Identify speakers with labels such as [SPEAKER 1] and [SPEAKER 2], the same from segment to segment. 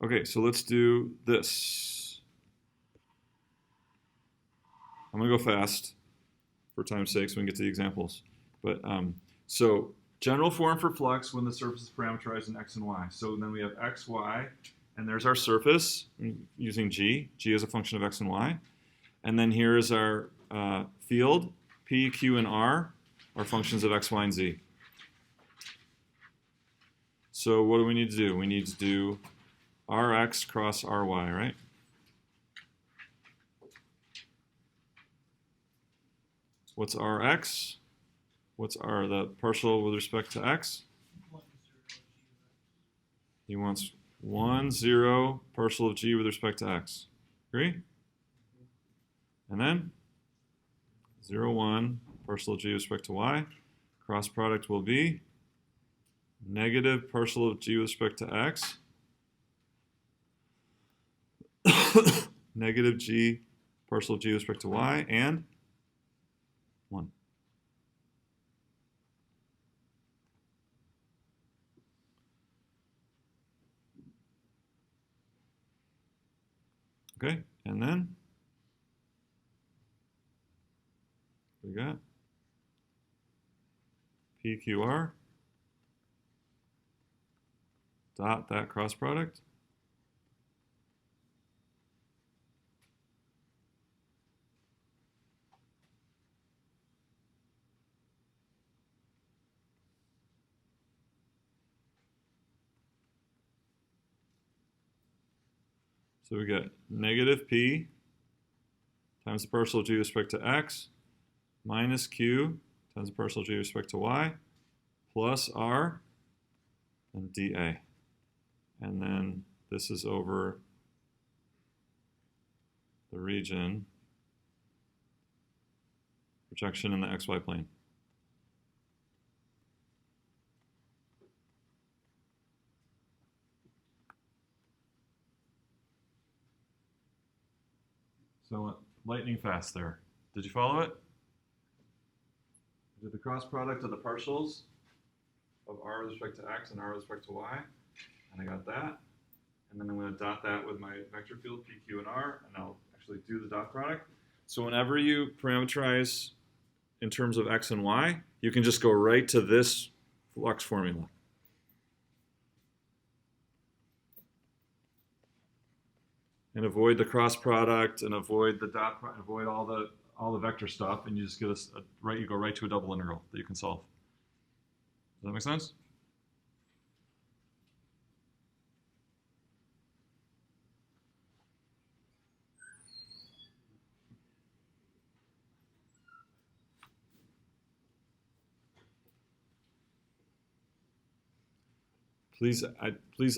[SPEAKER 1] Okay, so let's do this. I'm going to go fast for time's sake so we can get to the examples. But so general form for flux when the surface is parameterized in x and y. So then we have x, y, and there's our surface using g. G is a function of x and y. And then here is our field. P, Q, and R are functions of x, y, and z. So what do we need to do? We need to do Rx cross Ry, right? What's Rx? What's the partial with respect to x? He wants 1, 0 partial of g with respect to x. Agree? And then 0, 1 partial of g with respect to y. Cross product will be negative partial of g with respect to x. Negative g partial of g with respect to y, and 1. Okay, and then we got PQR dot that cross product. So we get negative P times the partial of g with respect to x minus Q times the partial of g with respect to y plus R and dA. And then this is over the region projection in the xy plane. So lightning fast there. Did you follow it? I did the cross product of the partials of r with respect to x and r with respect to y, and I got that. And then I'm going to dot that with my vector field p, q, and r, and I'll actually do the dot product. So whenever you parameterize in terms of x and y, you can just go right to this flux formula. And avoid the cross product and avoid the dot product, avoid all the vector stuff, and you just get you go right to a double integral that you can solve. Does that make sense? Please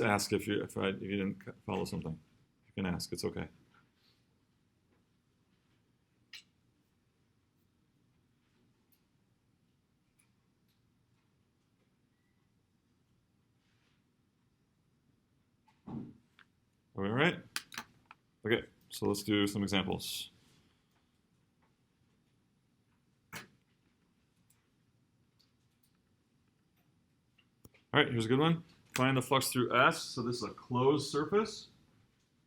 [SPEAKER 1] ask if you didn't follow something. You can ask. It's okay. Are we all right? Okay, so let's do some examples. All right, here's a good one. Find the flux through S. So this is a closed surface.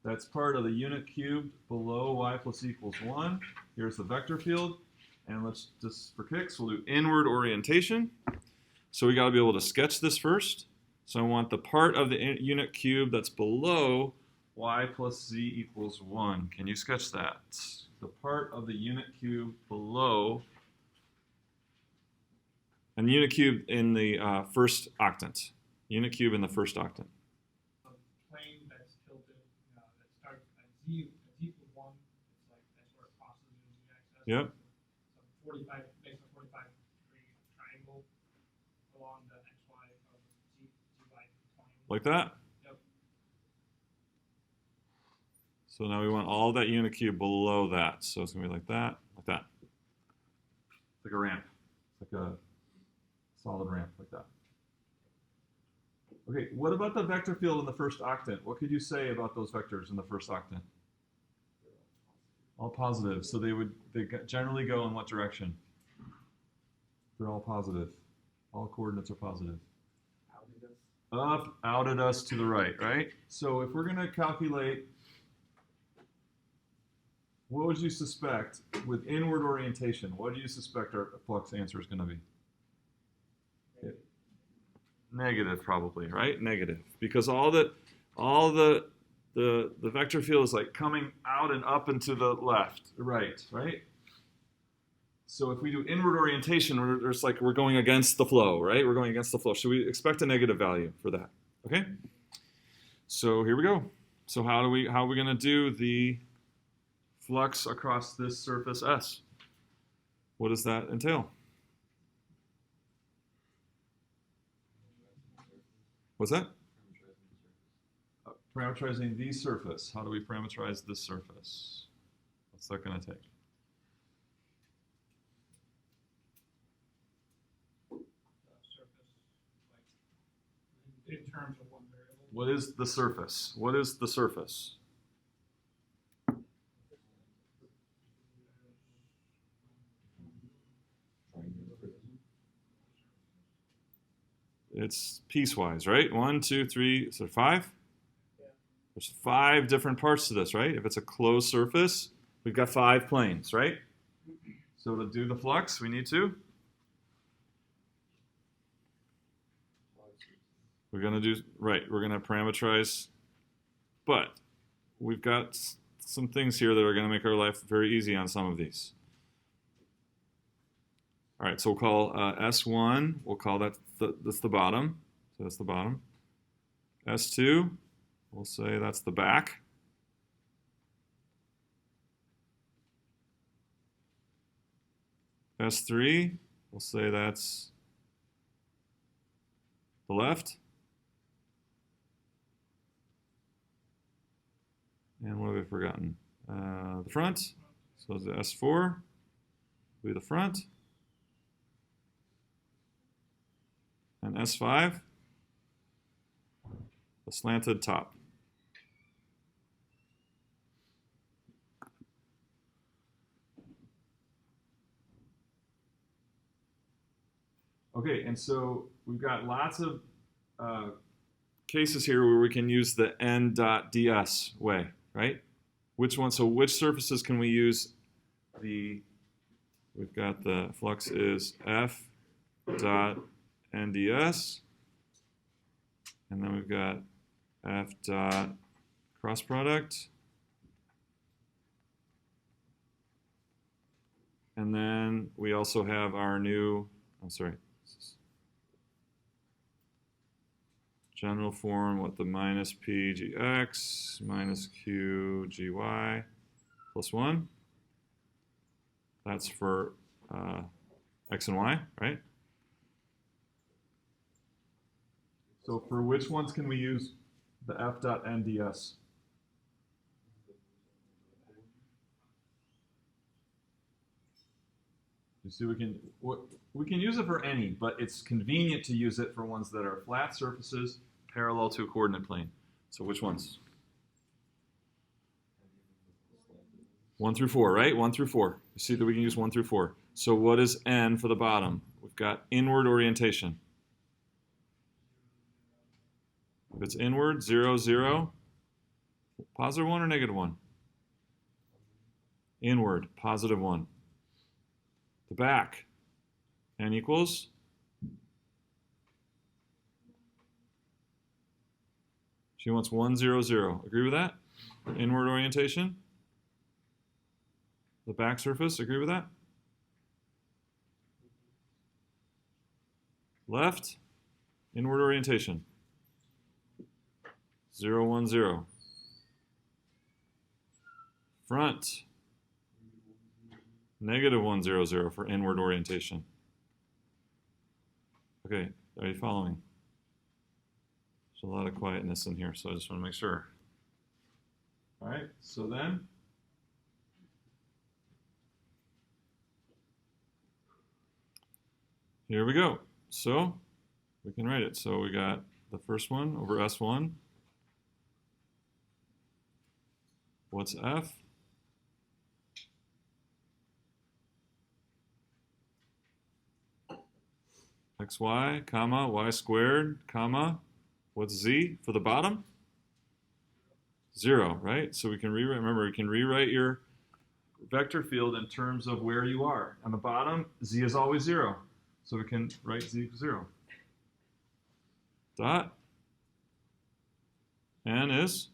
[SPEAKER 1] That's part of the unit cubed below y plus equals 1. Here's the vector field. And let's just, for kicks, we'll do inward orientation. So we got to be able to sketch this first. So I want the part of the unit cube that's below y plus z equals 1. Can you sketch that? The part of the unit cube below, and the unit cube in the first octant. Unit cube in the first octant.
[SPEAKER 2] Plane that's tilted, that starts at z equals 1. It's like that's where it crosses the z-axis.
[SPEAKER 1] Yep.
[SPEAKER 2] So 45, based on 45-degree triangle along the xy of z by 20.
[SPEAKER 1] Like that?
[SPEAKER 2] Yep.
[SPEAKER 1] So now we want all that unit cube below that. So it's going to be like that, like that. Like a ramp. Like a solid ramp, like that. Okay, what about the vector field in the first octant? What could you say about those vectors in the first octant? All positive. So they generally go in what direction? They're all positive. All coordinates are positive. up, out at us to the right, right? So if we're going to calculate, what would you suspect with inward orientation? What do you suspect our flux answer is going to be? Negative, probably, right? Negative, because all the vector field is like coming out and up and to the left, right? So if we do inward orientation, it's like we're going against the flow, right? We're going against the flow. Should we expect a negative value for that? Okay. So here we go. So how are we going to do the flux across this surface S? What does that entail? What's that? Parametrizing the surface. How do we parameterize this surface? What's that going to take?
[SPEAKER 2] In terms of one variable.
[SPEAKER 1] What is the surface? What is the surface? It's piecewise, right? 1, 2, 3, so 5?
[SPEAKER 2] Yeah.
[SPEAKER 1] There's 5 different parts to this, right? If it's a closed surface, we've got 5 planes, right? So to do the flux, we need to? We're going to do, right, we're going to parameterize, but we've got some things here that are going to make our life very easy on some of these. All right, so we'll call S1, we'll call that, that's the bottom, so that's the bottom. S2, we'll say that's the back. S3, we'll say that's the left. And what have we forgotten? The front. So the S4 will be the front. And S5, the slanted top. Okay, and so we've got lots of cases here where we can use the n.ds way, right? Which one? So which surfaces can we use the? We've got the flux is f dot nds, and then we've got f dot cross product, and then we also have our new. I'm sorry. General form with the minus p gx minus q gy plus 1. That's for x and y, right? So for which ones can we use the f dot nds? You see, we can use it for any, but it's convenient to use it for ones that are flat surfaces parallel to a coordinate plane. So which ones? 1 through 4, right? 1 through 4. You see that we can use 1 through 4. So what is n for the bottom? We've got inward orientation. If it's inward, 0, 0, positive 1 or negative 1? Inward, positive 1. The back, n equals? She wants 1, 0, 0. Agree with that? Inward orientation. The back surface, agree with that? Left, inward orientation. 0, 1, 0. Front, negative 1, 0, 0 for inward orientation. Okay, are you following? There's a lot of quietness in here, so I just want to make sure. All right, so then here we go. So we can write it. So we got the first one over S1. What's F? XY, comma, y squared, comma, What's z for the bottom? 0, right? So we can rewrite, remember, we can rewrite your vector field in terms of where you are. On the bottom, z is always 0. So we can write z equals 0. Dot. N is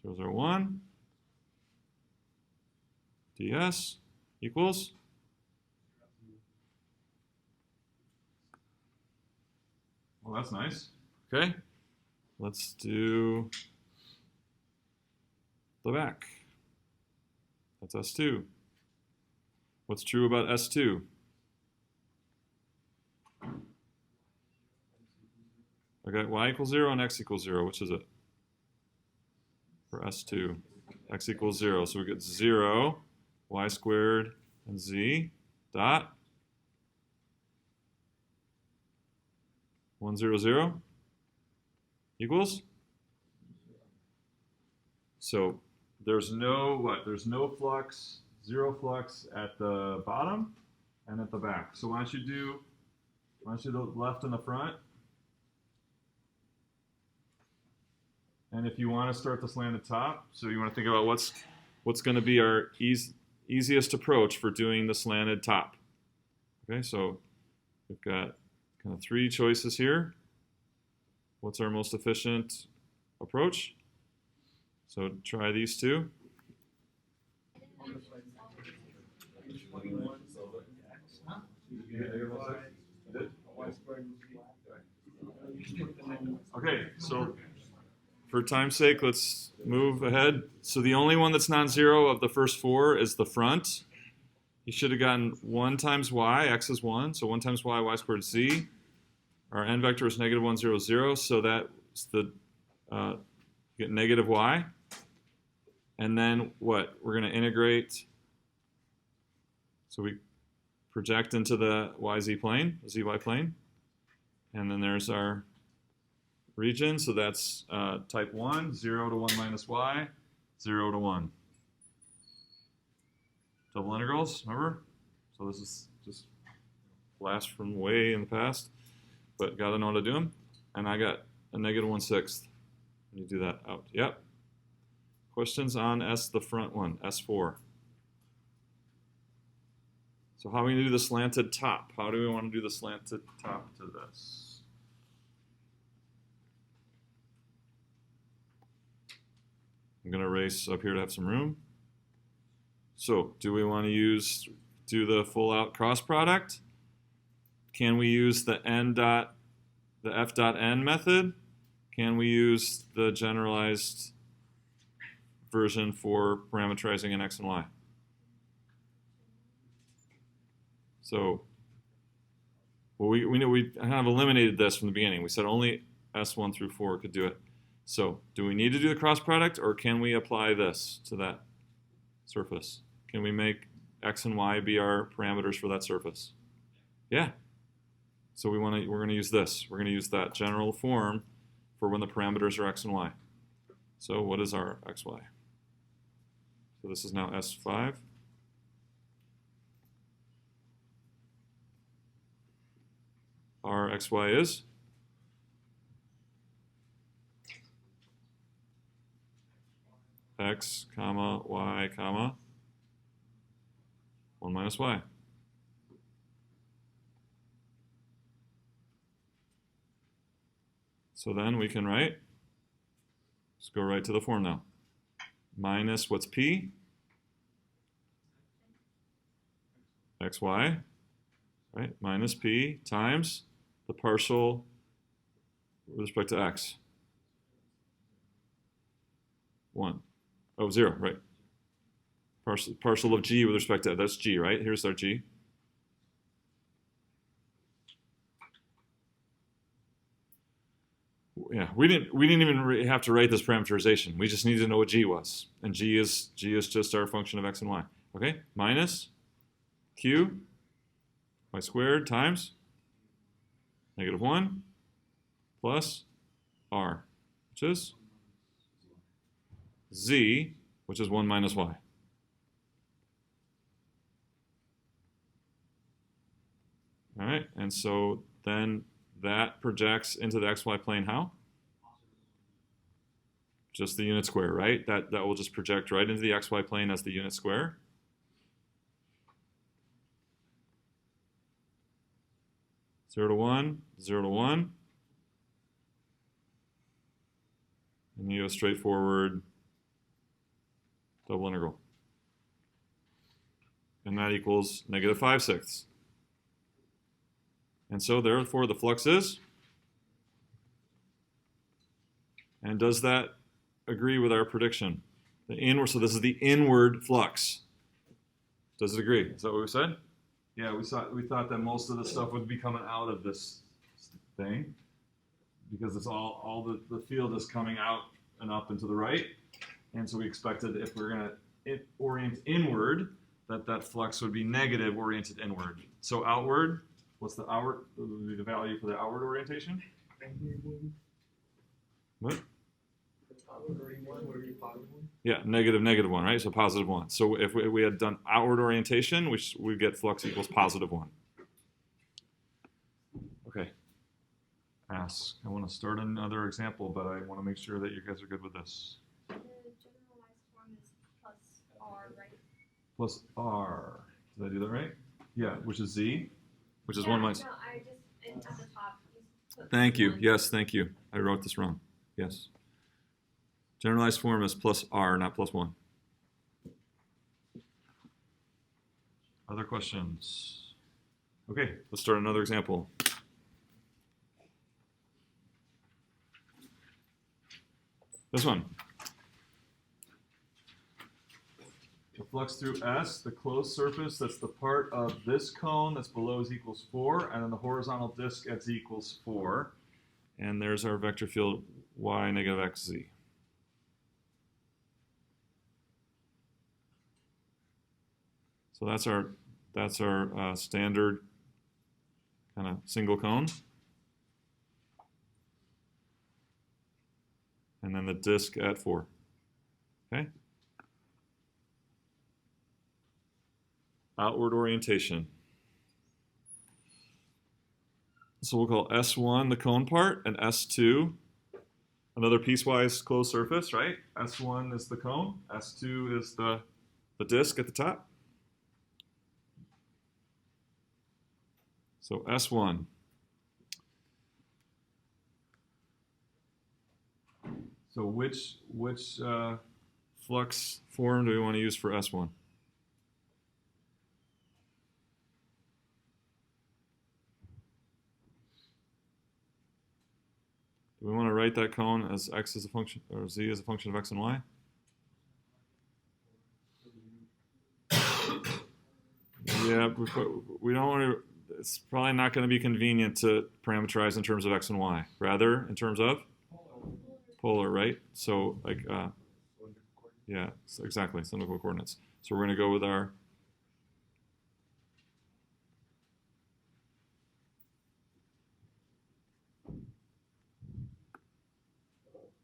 [SPEAKER 1] 0, 0, 1. ds equals well, that's nice. Okay, let's do the back. That's S2. What's true about S2? Okay, y equals 0 and x equals 0. Which is it? For S2, x equals 0. So we get 0, y squared, and z dot 1, 0, 0 equals. So there's no what? There's no flux, 0 flux at the bottom and at the back. So why don't you do the left and the front? And if you want to start the slanted top, so you want to think about what's going to be our easiest approach for doing the slanted top. Okay, so we've got kind of 3 choices here. What's our most efficient approach? So try these 2. Okay, so for time's sake, let's move ahead. So the only one that's non-zero of the first 4 is the front. You should have gotten 1 times y, x is 1, so 1 times y, y squared z. Our n vector is negative 1, 0, 0, so that's the, you get negative y. And then what? We're going to integrate, so we project into the yz plane, zy plane. And then there's our region, so that's type 1, 0 to 1 minus y, 0 to 1. Double integrals, remember? So this is just blast from way in the past, but got to know how to do them. And I got a negative 1/6. You do that out. Yep. Questions on S, the front one, S4. So how are we going to do the slanted top? How do we want to do the slanted top to this? I'm going to erase up here to have some room. So do we want to do the full out cross product? Can we use the f dot n method? Can we use the generalized version for parameterizing in x and y? So well, we kind of eliminated this from the beginning. We said only S1 through 4 could do it. So do we need to do the cross product, or can we apply this to that surface? Can we make x and y be our parameters for that surface? Yeah. So we're going to use this. We're going to use that general form for when the parameters are x and y. So what is our xy? So this is now S5. Our xy is x, comma, y, comma, 1 minus y. So then we can write, let's go right to the form now. Minus what's p? xy, right? Minus p times the partial with respect to x. 1. Oh, 0, right. Partial of g with respect to, that's g, right? Here's our g. Yeah, we didn't even have to write this parameterization. We just needed to know what g was, and g is just our function of x and y. Okay, minus q y squared times negative 1 plus r, which is z, which is 1 minus y. All right, and so then that projects into the xy plane how? Just the unit square, right? That will just project right into the xy plane as the unit square. Zero to 1, 0 to 1. And you go straightforward double integral. And that equals negative 5/6. And so therefore the flux is? And does that agree with our prediction? The inward, so this is the inward flux. Does it agree? Is that what we said? Yeah, we thought that most of the stuff would be coming out of this thing because it's all the field is coming out and up and to the right. And so we expected if we're going to orient inward, that flux would be negative oriented inward. So outward, what's the value for the outward orientation? What? Yeah, negative 1, right? So positive 1. So if we had done outward orientation, we get flux equals positive 1. Okay. Ask. I want to start another example, but I want to make sure that you guys are good with this.
[SPEAKER 3] The generalized form is plus R, right?
[SPEAKER 1] Plus R. Did I do that right? Yeah, which is Z, which is
[SPEAKER 3] yeah,
[SPEAKER 1] 1 minus.
[SPEAKER 3] No, I just, at the top.
[SPEAKER 1] Thank you. Yes, thank you. I wrote this wrong. Yes. Generalized form is plus R, not plus 1. Other questions? Okay, let's start another example. This one. The flux through S, the closed surface, that's the part of this cone that's below z equals 4, and then the horizontal disk at z equals 4. And there's our vector field y negative xz. So that's our standard kind of single cone. And then the disk at 4. Okay? Outward orientation. So we'll call S1 the cone part and S2 another piecewise closed surface, right? S1 is the cone, S2 is the disk at the top. So S1. So which flux form do we want to use for S1? Do we want to write that cone as x as a function, or z as a function of x and y? Yeah, we don't want to. It's probably not going to be convenient to parameterize in terms of x and y. Rather, in terms of polar, right? So like, yeah, so exactly, cylindrical coordinates. So we're going to go with our.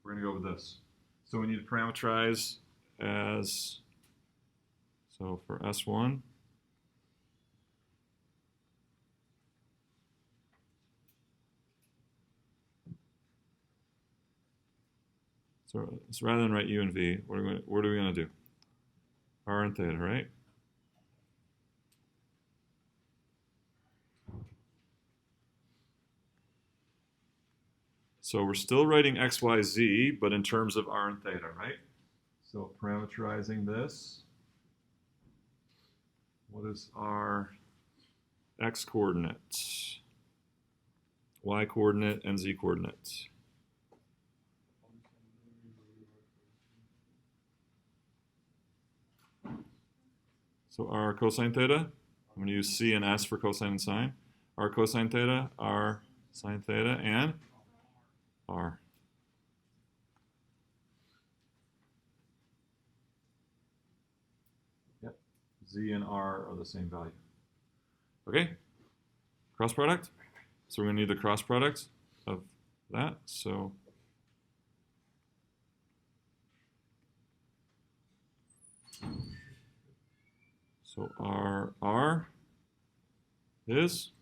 [SPEAKER 1] We're going to go with this. So we need to parameterize as, so for S1, so rather than write U and V, what are we going to do? R and theta, right? So we're still writing x, y, z, but in terms of r and theta, right? So parameterizing this, what is our x coordinate, y coordinate, and z coordinate? So our cosine theta, I'm going to use c and s for cosine and sine. Our cosine theta, our sine theta, and r. Yep, z and r are the same value. Okay, cross product. So we're going to need the cross product of that. So our r is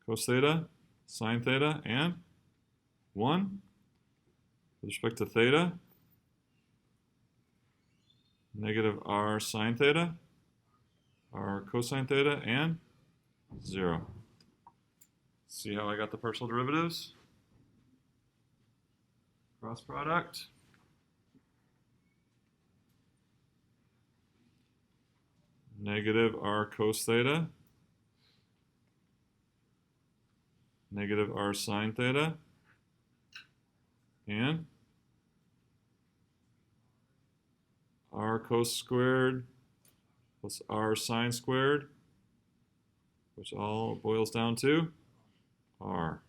[SPEAKER 1] cos theta sine theta and 1 with respect to theta, negative r sine theta, r cosine theta, and 0. See how I got the partial derivatives? Cross product. Negative r cos theta, negative r sine theta, and r cos squared plus r sine squared, which all boils down to r.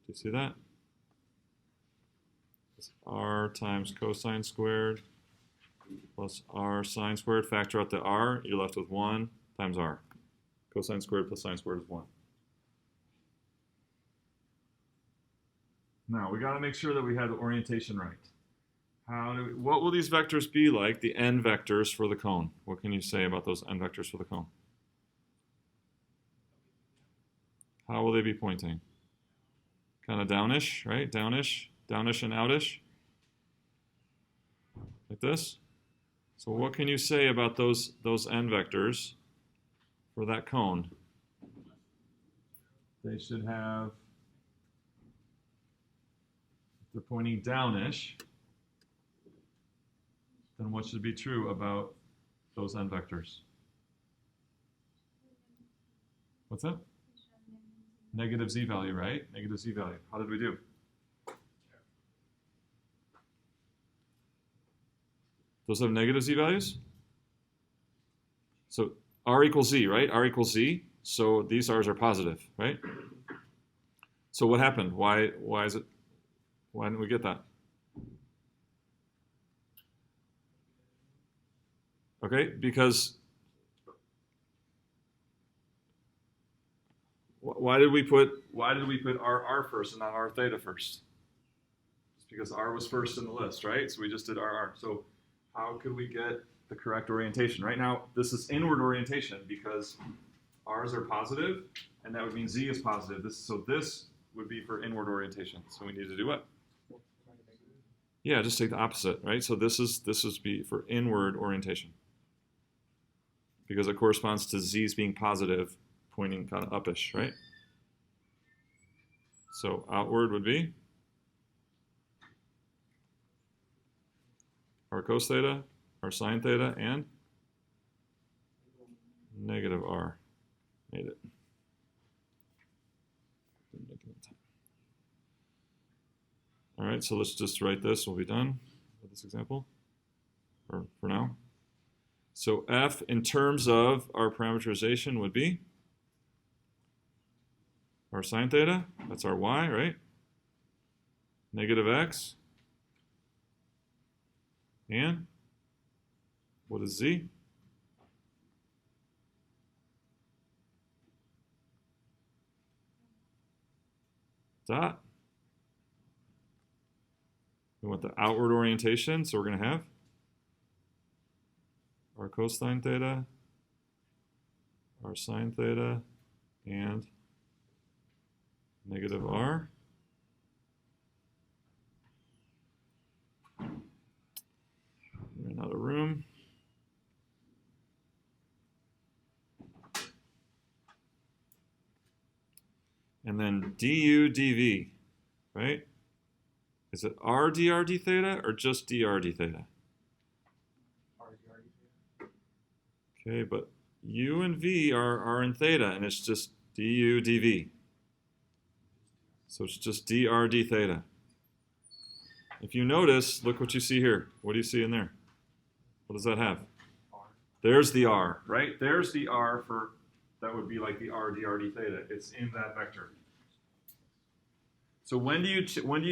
[SPEAKER 1] Do you see that? It's r times cosine squared plus r sine squared. Factor out the r, you're left with 1 times r. Cosine squared plus sine squared is 1. Now, we got to make sure that we have the orientation right. What will these vectors be like, the n vectors for the cone? What can you say about those n vectors for the cone? How will they be pointing? Kind of downish, right? Downish and outish. Like this. So what can you say about those n vectors for that cone? They should have, if they're pointing downish, then what should be true about those n vectors? What's that? Negative z value, right? Negative z value. How did we do? Those have negative z values? So r equals z, right? R equals z. So these r's are positive, right? So what happened? Why didn't we get that? Okay, because why did we put r first and not r theta first? It's because r was first in the list, right? So we just did r. So how could we get the correct orientation? Right now, this is inward orientation because r's are positive, and that would mean z is positive. So this would be for inward orientation. So we need to do what? Yeah, just take the opposite, right? So this would be for inward orientation because it corresponds to z's being positive, pointing kind of upish, right? So outward would be r cos theta, r sine theta, and negative r. Made it. All right, so let's just write this. We'll be done with this example for now. So f in terms of our parameterization would be r sine theta, that's our y, right? Negative x. And what is z? Dot. We want the outward orientation, so we're going to have r cosine theta, r sine theta, and negative r. Ran out of room. And then du dv, right? Is it r dr d theta or just dr d theta? Okay, but u and v are in theta, and it's just du dv. So it's just dr d theta. If you notice, look what you see here. What do you see in there? What does that have? There's the r, right? There's the r for, that would be like the r dr d theta. It's in that vector. So when do you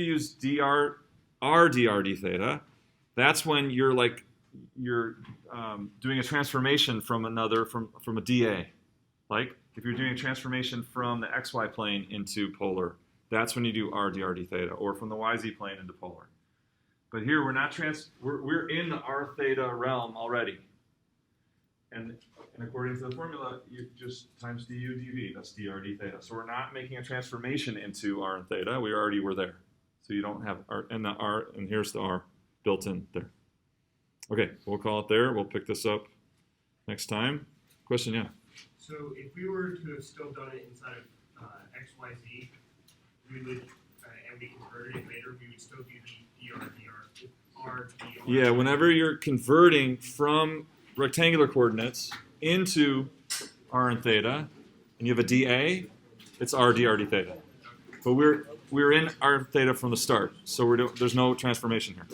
[SPEAKER 1] use r dr d theta? That's when you're doing a transformation from a dA. Like if you're doing a transformation from the xy plane into polar, that's when you do r dr d theta, or from the yz plane into polar. But here we're not we're in the r theta realm already. And according to the formula, you just times du dv, that's dr d theta. So we're not making a transformation into r and theta. We already were there. So you don't have r, and here's the r built in there. Okay, we'll call it there. We'll pick this up next time. Question, yeah?
[SPEAKER 4] So if we were to have still done it inside of x, y, z, we would, and we converted it later, we would still do the dr, r, dr.
[SPEAKER 1] Yeah, whenever you're converting from rectangular coordinates into r and theta, and you have a dA, it's r dr d theta. But we're in r theta from the start, so there's no transformation here.